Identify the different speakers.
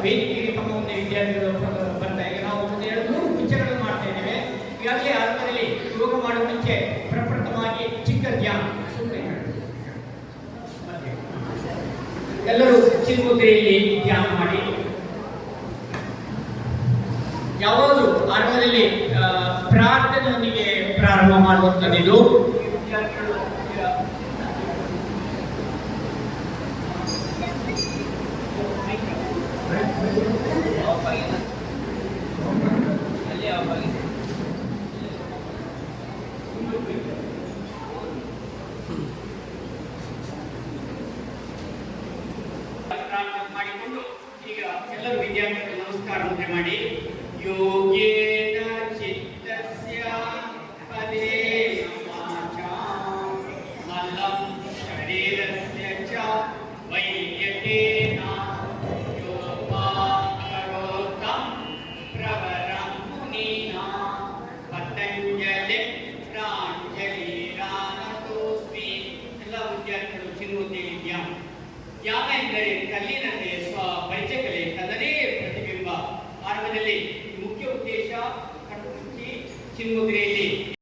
Speaker 1: ವೇದಿಕೆಗೆ ತಮ್ಮ ಒಂದು ವಿದ್ಯಾರ್ಥಿಗಳು ಬರ್ತಾ ಈಗ ನಾವು ಒಂದು 2-3 ವಿಚಾರಗಳು ಮಾಡ್ತಾ ಇದ್ದೇವೆ. ಈಗಾಗಲೇ ಆರಂಭದಲ್ಲಿ ಯೋಗ ಮಾಡುವ ಮುಂಚೆ ಪ್ರಪ್ರಥಮವಾಗಿ ಚಿಕ್ಕ ಧ್ಯಾನ ಎಲ್ಲರೂ ಚಿನ್ಮುದ್ರೆಯಲ್ಲಿ ಧ್ಯಾನ ಮಾಡಿ. ಯಾವಾಗಲೂ ಆರಂಭದಲ್ಲಿ ಪ್ರಾರ್ಥನೆಯೊಂದಿಗೆ ಪ್ರಾರಂಭ ಮಾಡುವಂಥದ್ದು. ಮಾಡಿಕೊಂಡು ಈಗ ಎಲ್ಲರೂ ವಿದ್ಯಾರ್ಥಿಗಳು ನಮಸ್ಕಾರ ಮುದ್ರೆ ಮಾಡಿ. ಯೋಗೇನ ಚಿತ್ತಸ್ಯ ಪದೇ ಮಲಂ ಶರೀರಸ್ಯ ಚ ವೈದ್ಯಕೇನ ಯೋಪಾಕರೋತಂ ಪ್ರವರಂ ಮುನೀನಾ ಪತಂಜಲಿ ಪ್ರಾಂಜಲಿರಾನತೋಸ್ಮಿ. ಎಲ್ಲ ವಿದ್ಯಾರ್ಥಿಗಳು ಚಿನ್ಮುದ್ರೆಯಲ್ಲಿ ಧ್ಯಾನ. ಧ್ಯಾನ ಎಂದರೆ ಕಲ್ಲಿನಂತೆ ಸ್ವ ಪರಿಚಯ ಕಲೆ ತನ್ನದೇ